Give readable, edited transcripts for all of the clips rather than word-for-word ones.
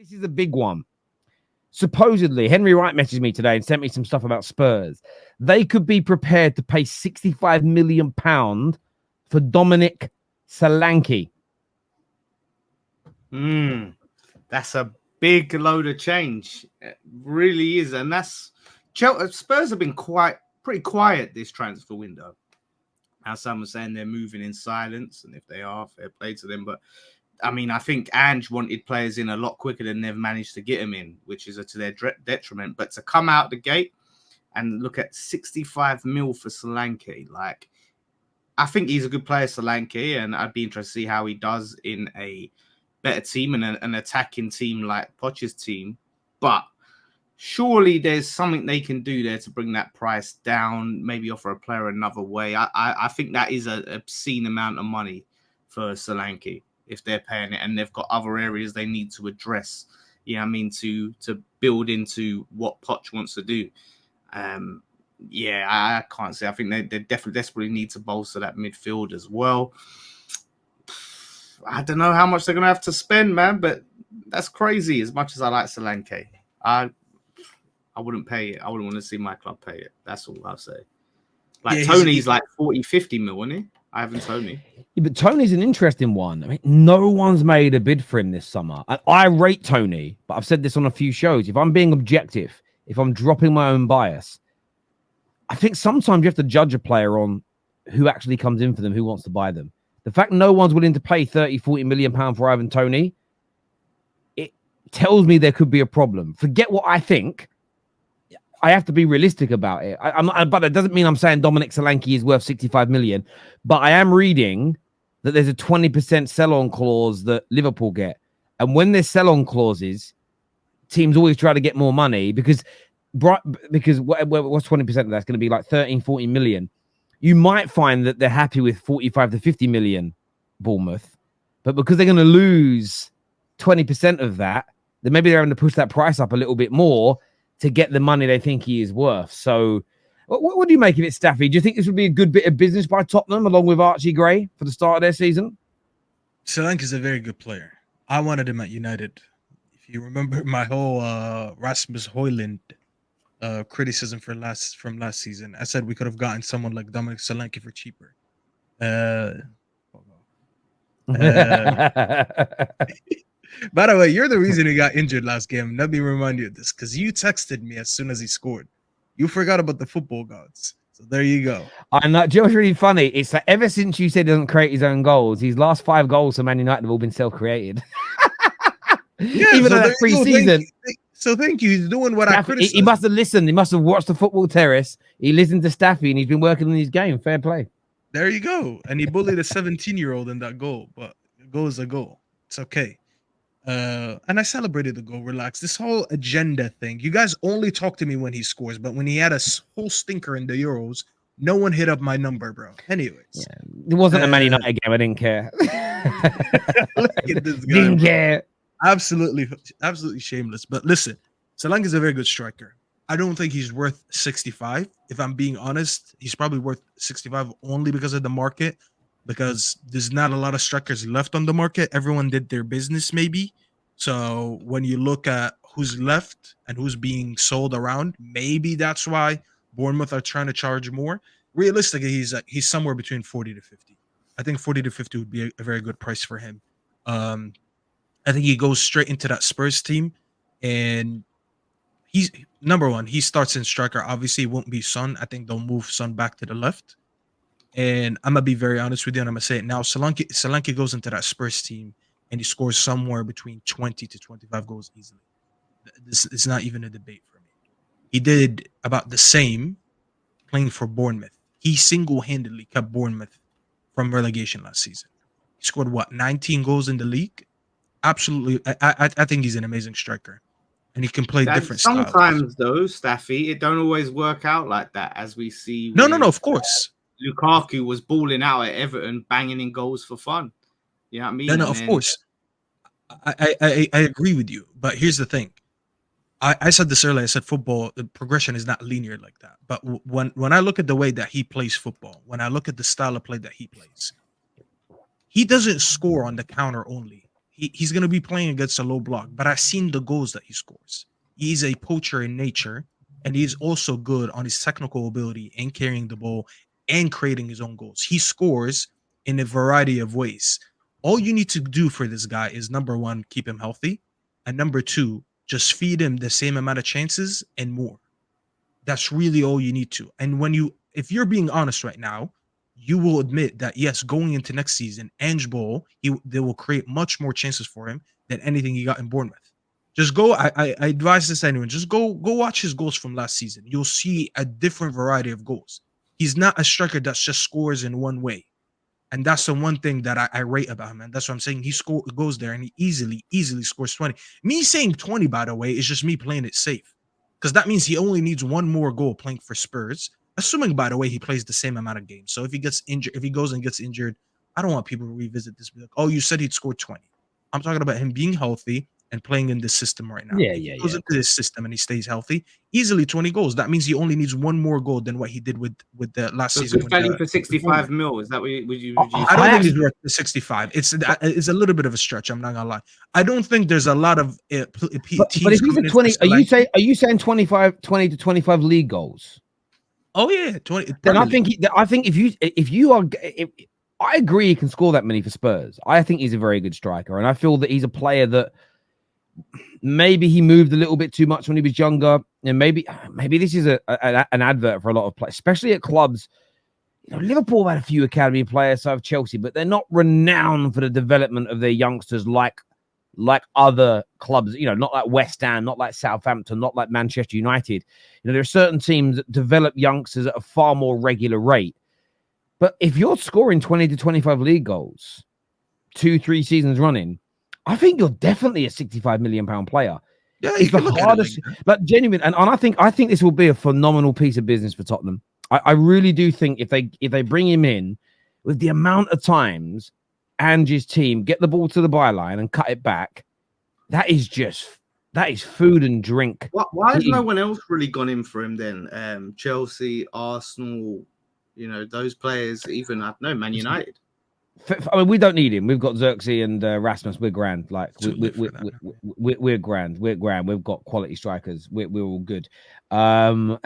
This is a big one. Supposedly, Henry Wright messaged me today and sent me some stuff about Spurs. They could be prepared to pay £65 million for Dominic Solanke. That's a big load of change. It really is. And Spurs have been pretty quiet this transfer window. Now, some are saying they're moving in silence, and if they are, fair play to them. But I mean, I think Ange wanted players in a lot quicker than they've managed to get them in, which is to their detriment. But to come out the gate and look at 65 mil for Solanke, like, I think he's a good player, Solanke, and I'd be interested to see how he does in a better team and an attacking team like Poch's team. But surely there's something they can do there to bring that price down, maybe offer a player another way. I think that is an obscene amount of money for Solanke if they're paying it, and they've got other areas they need to address, you know what I mean, to build into what Poch wants to do. I can't say. I think they desperately need to bolster that midfield as well. I don't know how much they're going to have to spend, man, but that's crazy. As much as I like Solanke, I wouldn't pay it. I wouldn't want to see my club pay it. That's all I'll say. Like, Tony's like 40, 50 mil, isn't he? Ivan Toney. Yeah, but Tony's an interesting one. I mean, no one's made a bid for him this summer. I rate Tony, but I've said this on a few shows. If I'm being objective, if I'm dropping my own bias, I think sometimes you have to judge a player on who actually comes in for them, who wants to buy them. The fact no one's willing to pay 30, 40 million pounds for Ivan Toney, it tells me there could be a problem. Forget what I think. I have to be realistic about it. But it doesn't mean I'm saying Dominic Solanke is worth 65 million. But I am reading that there's a 20% sell-on clause that Liverpool get. And when there's sell-on clauses, teams always try to get more money because what's 20% of that's going to be like 13, 40 million. You might find that they're happy with 45 to 50 million Bournemouth. But because they're going to lose 20% of that, then maybe they're having to push that price up a little bit more to get the money they think he is worth. So what do you make of it, Staffy? Do you think this would be a good bit of business by Tottenham along with Archie Gray for the start of their season? Solanke is a very good player. I wanted him at United. If you remember my whole Rasmus Højlund criticism from last season, I said we could have gotten someone like Dominic Solanke for cheaper. By the way, you're the reason he got injured last game. Let me remind you of this, because you texted me as soon as he scored. You forgot about the football gods. So there you go. I know. Do you know what's really funny? It's like ever since you said he doesn't create his own goals, his last 5 goals for Man United have all been self-created. Yeah, even though that's pre-season. Thank you. He's doing what I criticized. He must have listened. He must have watched the football terrace. He listened to Staffy, and he's been working on his game. Fair play. There you go. And he bullied a 17-year-old in that goal, but a goal is a goal. It's okay. And I celebrated the goal. Relax. This whole agenda thing. You guys only talk to me when he scores, but when he had a whole stinker in the Euros, no one hit up my number, bro. Anyways, yeah, it wasn't a Man United game. I didn't care. Look at this guy. Didn't care. Absolutely shameless. But listen, Solanke is a very good striker. I don't think he's worth 65. If I'm being honest, he's probably worth 65 only because of the market. Because there's not a lot of strikers left on the market. Everyone did their business, maybe. So when you look at who's left and who's being sold around, maybe that's why Bournemouth are trying to charge more. Realistically, he's somewhere between 40 to 50. I think 40 to 50 would be a very good price for him. I think he goes straight into that Spurs team, and he's number one. He starts in striker. Obviously, it won't be Son. I think they'll move Son back to the left. And I'm gonna be very honest with you, and I'm gonna say it now. Solanke goes into that Spurs team, and he scores somewhere between 20 to 25 goals easily. This is not even a debate for me. He did about the same playing for Bournemouth. He single-handedly kept Bournemouth from relegation last season. He scored 19 goals in the league. Absolutely, I think he's an amazing striker, and he can play different styles. Sometimes, though, Staffy, it don't always work out like that, as we see. No, of course. Lukaku was balling out at Everton, banging in goals for fun. You know what I mean? No, of course. I agree with you, but here's the thing. I said this earlier. I said football, the progression is not linear like that. But when I look at the way that he plays football, when I look at the style of play that he plays, he doesn't score on the counter only. he's going to be playing against a low block, but I've seen the goals that he scores. He's a poacher in nature, and he's also good on his technical ability in carrying the ball and creating his own goals. He scores in a variety of ways. All you need to do for this guy is, number one, keep him healthy, and number two, just feed him the same amount of chances and more. That's really all you need to. And if you're being honest right now, you will admit that yes, going into next season, Ange Ball, they will create much more chances for him than anything he got in Bournemouth. Just go. I advise this to anyone. Just go watch his goals from last season. You'll see a different variety of goals. He's not a striker that just scores in one way. And that's the one thing that I rate about him. And that's what I'm saying. He goes there and he easily scores 20. Me saying 20, by the way, is just me playing it safe. Because that means he only needs one more goal playing for Spurs. Assuming, by the way, he plays the same amount of games. So if he gets injured, if he goes and gets injured, I don't want people to revisit this. Be like, oh, you said he'd score 20. I'm talking about him being healthy and playing in this system right now. If he goes into this system and he stays healthy, easily 20 goals. That means he only needs one more goal than what he did with the last season. Good value for 65 mil. Is that what would you I don't think he's worth 65. It's a little bit of a stretch. I'm not gonna lie. I don't think there's a lot of but if he's a 20, are you saying 20 to 25 league goals? Oh yeah, 20. Then I think I agree he can score that many for Spurs. I think he's a very good striker, and I feel that he's a player that maybe he moved a little bit too much when he was younger, and maybe this is an advert for a lot of players, especially at clubs. You know, Liverpool had a few academy players, so have Chelsea, but they're not renowned for the development of their youngsters like other clubs. You know, not like West Ham, not like Southampton, not like Manchester United. You know, there are certain teams that develop youngsters at a far more regular rate. But if you're scoring 20 to 25 league goals 2-3 seasons running, I think you're definitely a 65 million pound player. Yeah, it's the hardest, like genuine, and I think this will be a phenomenal piece of business for Tottenham. I really do think if they bring him in, with the amount of times Ange's team get the ball to the byline and cut it back, that is food and drink. Why has no one else really gone in for him then? Chelsea, Arsenal, you know, those players, even I don't know, Man United. I mean, we don't need him. We've got Xerxes and Rasmus. We're grand. Like we're grand. We're grand. We've got quality strikers. We're all good. But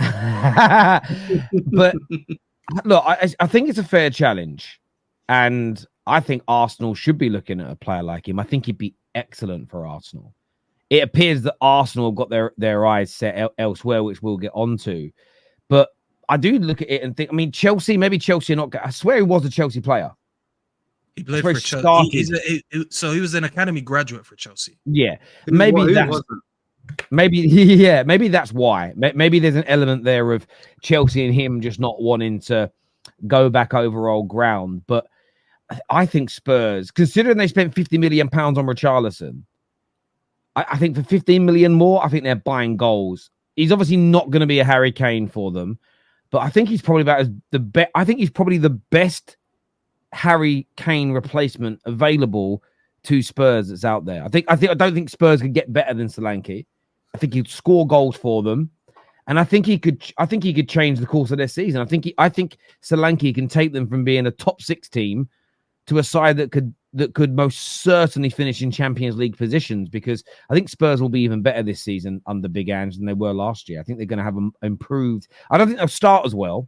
look, I think it's a fair challenge, and I think Arsenal should be looking at a player like him. I think he'd be excellent for Arsenal. It appears that Arsenal have got their eyes set elsewhere, which we'll get onto. But I do look at it and think, I mean, maybe Chelsea are not. I swear he was a Chelsea player. He played for Chelsea. So he was an academy graduate for Chelsea. Yeah, maybe that's why. Maybe there's an element there of Chelsea and him just not wanting to go back over old ground. But I think Spurs, considering they spent £50 million on Richarlison, I think for 15 million more, I think they're buying goals. He's obviously not going to be a Harry Kane for them, but I think he's probably I think he's probably the best Harry Kane replacement available to Spurs that's out there. I don't think Spurs could get better than Solanke. I think he'd score goals for them, and I think he could change the course of their season. I think Solanke can take them from being a top 6 team to a side that could most certainly finish in Champions League positions, because I think Spurs will be even better this season under Big Ange than they were last year. I think they're going to have improved. I don't think they'll start as well.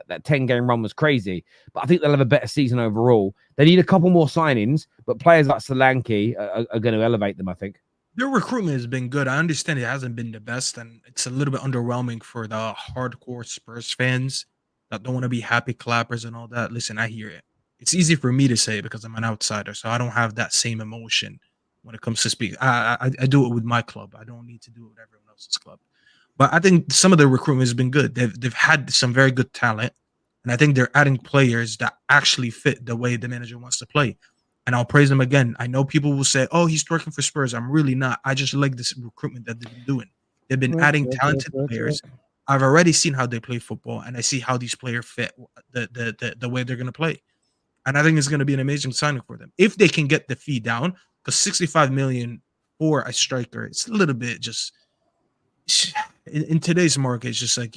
That 10-game run was crazy, but I think they'll have a better season overall. They need a couple more signings, but players like Solanke are going to elevate them, I think. Their recruitment has been good. I understand it hasn't been the best, and it's a little bit underwhelming for the hardcore Spurs fans that don't want to be happy clappers and all that. Listen, I hear it. It's easy for me to say because I'm an outsider, so I don't have that same emotion when it comes to speak. I do it with my club. I don't need to do it with everyone else's club. But I think some of the recruitment has been good. They've had some very good talent, and I think they're adding players that actually fit the way the manager wants to play. And I'll praise them again. I know people will say, "Oh, he's working for Spurs." I'm really not. I just like this recruitment that they've been doing. They've been adding talented players. I've already seen how they play football, and I see how these players fit the way they're going to play. And I think it's going to be an amazing signing for them if they can get the fee down. Because 65 million for a striker, it's a little bit just. In today's market, it's just like,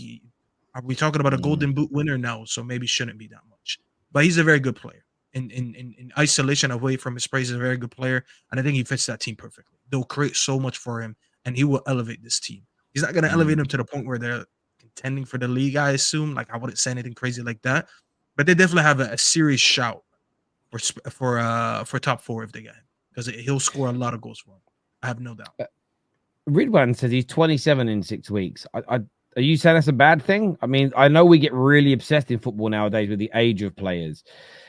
are we talking about a Golden Boot winner? No, so maybe shouldn't be that much. But he's a very good player. in isolation away from his praise. He's a very good player, and I think he fits that team perfectly. They'll create so much for him, and he will elevate this team. He's not going to elevate them to the point where they're contending for the league, I assume. Like, I wouldn't say anything crazy like that, but they definitely have a serious shout for top 4 if they get him, because he'll score a lot of goals for him. I have no doubt. Ridwan says he's 27 in 6 weeks. Are you saying that's a bad thing? I mean, I know we get really obsessed in football nowadays with the age of players,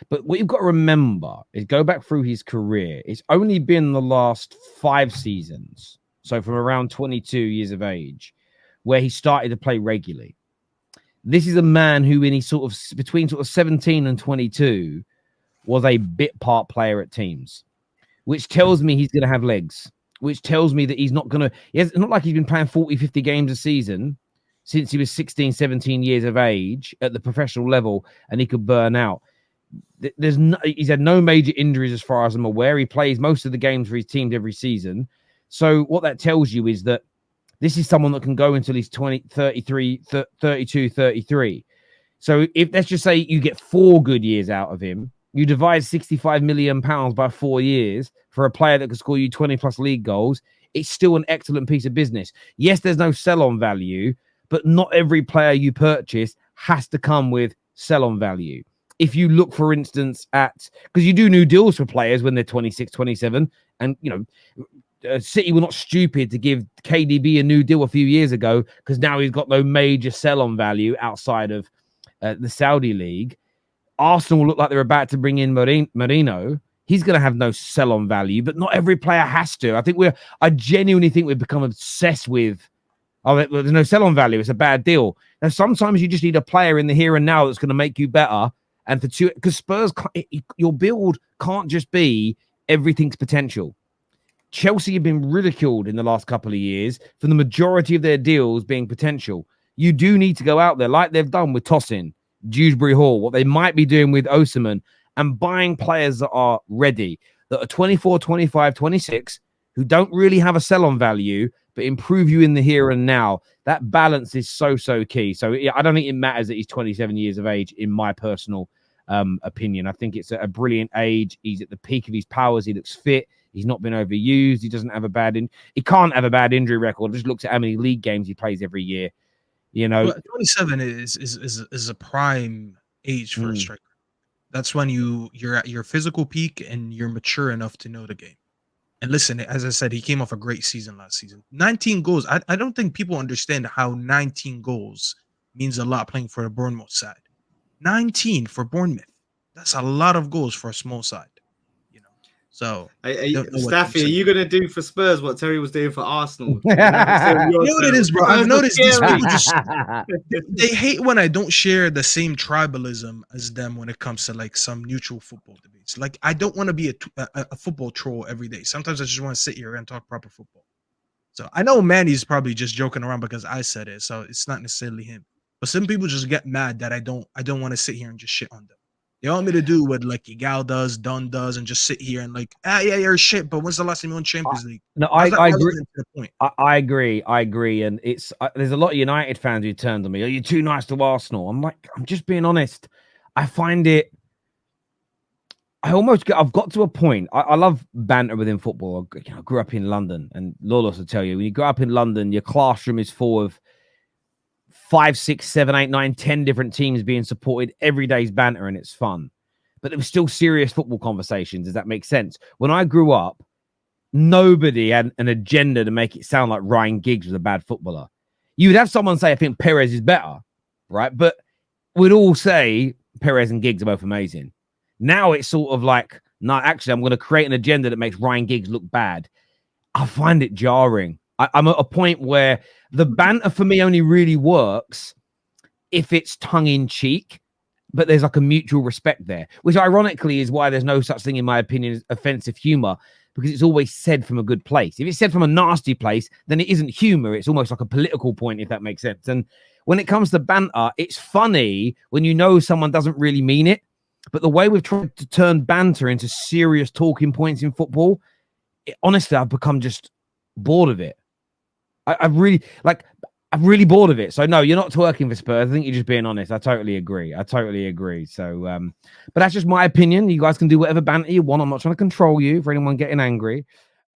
but what you've got to remember is go back through his career. It's only been the last 5 seasons, so from around 22 years of age, where he started to play regularly. This is a man who, in his between 17 and 22, was a bit part player at teams, which tells me he's going to have legs, which tells me that he's not going to, it's not like he's been playing 40, 50 games a season since he was 16, 17 years of age at the professional level, and he could burn out. He's had no major injuries as far as I'm aware. He plays most of the games for his teams every season. So what that tells you is that this is someone that can go until he's 32, 33. So if, let's just say, you get 4 good years out of him, you divide £65 million by 4 years for a player that can score you 20 plus league goals. It's still an excellent piece of business. Yes, there's no sell-on value, but not every player you purchase has to come with sell-on value. If you look, for instance, at, because you do new deals for players when they're 26, 27, and, you know, City were not stupid to give KDB a new deal a few years ago because now he's got no major sell-on value outside of the Saudi league. Arsenal look like they're about to bring in Marino. He's going to have no sell-on value, but not every player has to. I genuinely think we've become obsessed with, oh, there's no sell-on value, it's a bad deal. Now, sometimes you just need a player in the here and now that's going to make you better. And because Spurs, your build can't just be everything's potential. Chelsea have been ridiculed in the last couple of years for the majority of their deals being potential. You do need to go out there like they've done with Tosin, Dewsbury Hall, what they might be doing with Osimhen, and buying players that are ready, that are 24, 25, 26, who don't really have a sell-on value, but improve you in the here and now. That balance is so key. So yeah, I don't think it matters that he's 27 years of age, in my personal opinion. I think it's a brilliant age. He's at the peak of his powers. He looks fit. He's not been overused. He doesn't have a bad he can't have a bad injury record. Just looks at how many league games he plays every year. You know, well, 27 is a prime age for a striker. That's when you're at your physical peak and you're mature enough to know the game. And listen, as I said, he came off a great season last season. 19 goals. I don't think people understand how 19 goals means a lot playing for a Bournemouth side. 19 for Bournemouth. That's a lot of goals for a small side. So, Staffy, are you going to do for Spurs what Terry was doing for Arsenal? You know what it is, bro? I've noticed these people they hate when I don't share the same tribalism as them when it comes to like some neutral football debates. Like, I don't want to be a football troll every day. Sometimes I just want to sit here and talk proper football. So I know Manny's probably just joking around because I said it, so it's not necessarily him. But some people just get mad that I don't want to sit here and just shit on them. They want me to do what like Igal does, Dunn does, and just sit here and like, yeah, you're shit. But when's the last time you won Champions League? No, I agree. I agree. And it's there's a lot of United fans who turned on me. Are you too nice to Arsenal? I'm like, I'm just being honest. I find it. I've got to a point. I love banter within football. I grew up in London, and Lawless will tell you, when you grow up in London, your classroom is full of 5, 6, 7, 8, 9, 10 different teams being supported. Every day's banter and it's fun. But there was still serious football conversations. Does that make sense? When I grew up, nobody had an agenda to make it sound like Ryan Giggs was a bad footballer. You would have someone say, I think Perez is better, right? But we'd all say Perez and Giggs are both amazing. Now it's sort of like, no, actually, I'm going to create an agenda that makes Ryan Giggs look bad. I find it jarring. I'm at a point where the banter for me only really works if it's tongue-in-cheek, but there's like a mutual respect there, which ironically is why there's no such thing, in my opinion, as offensive humor, because it's always said from a good place. If it's said from a nasty place, then it isn't humor. It's almost like a political point, if that makes sense. And when it comes to banter, it's funny when you know someone doesn't really mean it, but the way we've tried to turn banter into serious talking points in football, honestly, I've become just bored of it. I really like I'm really bored of it. So no, you're not twerking for Spurs. I think you're just being honest. I totally agree. So, but that's just my opinion. You guys can do whatever banter you want. I'm not trying to control you for anyone getting angry.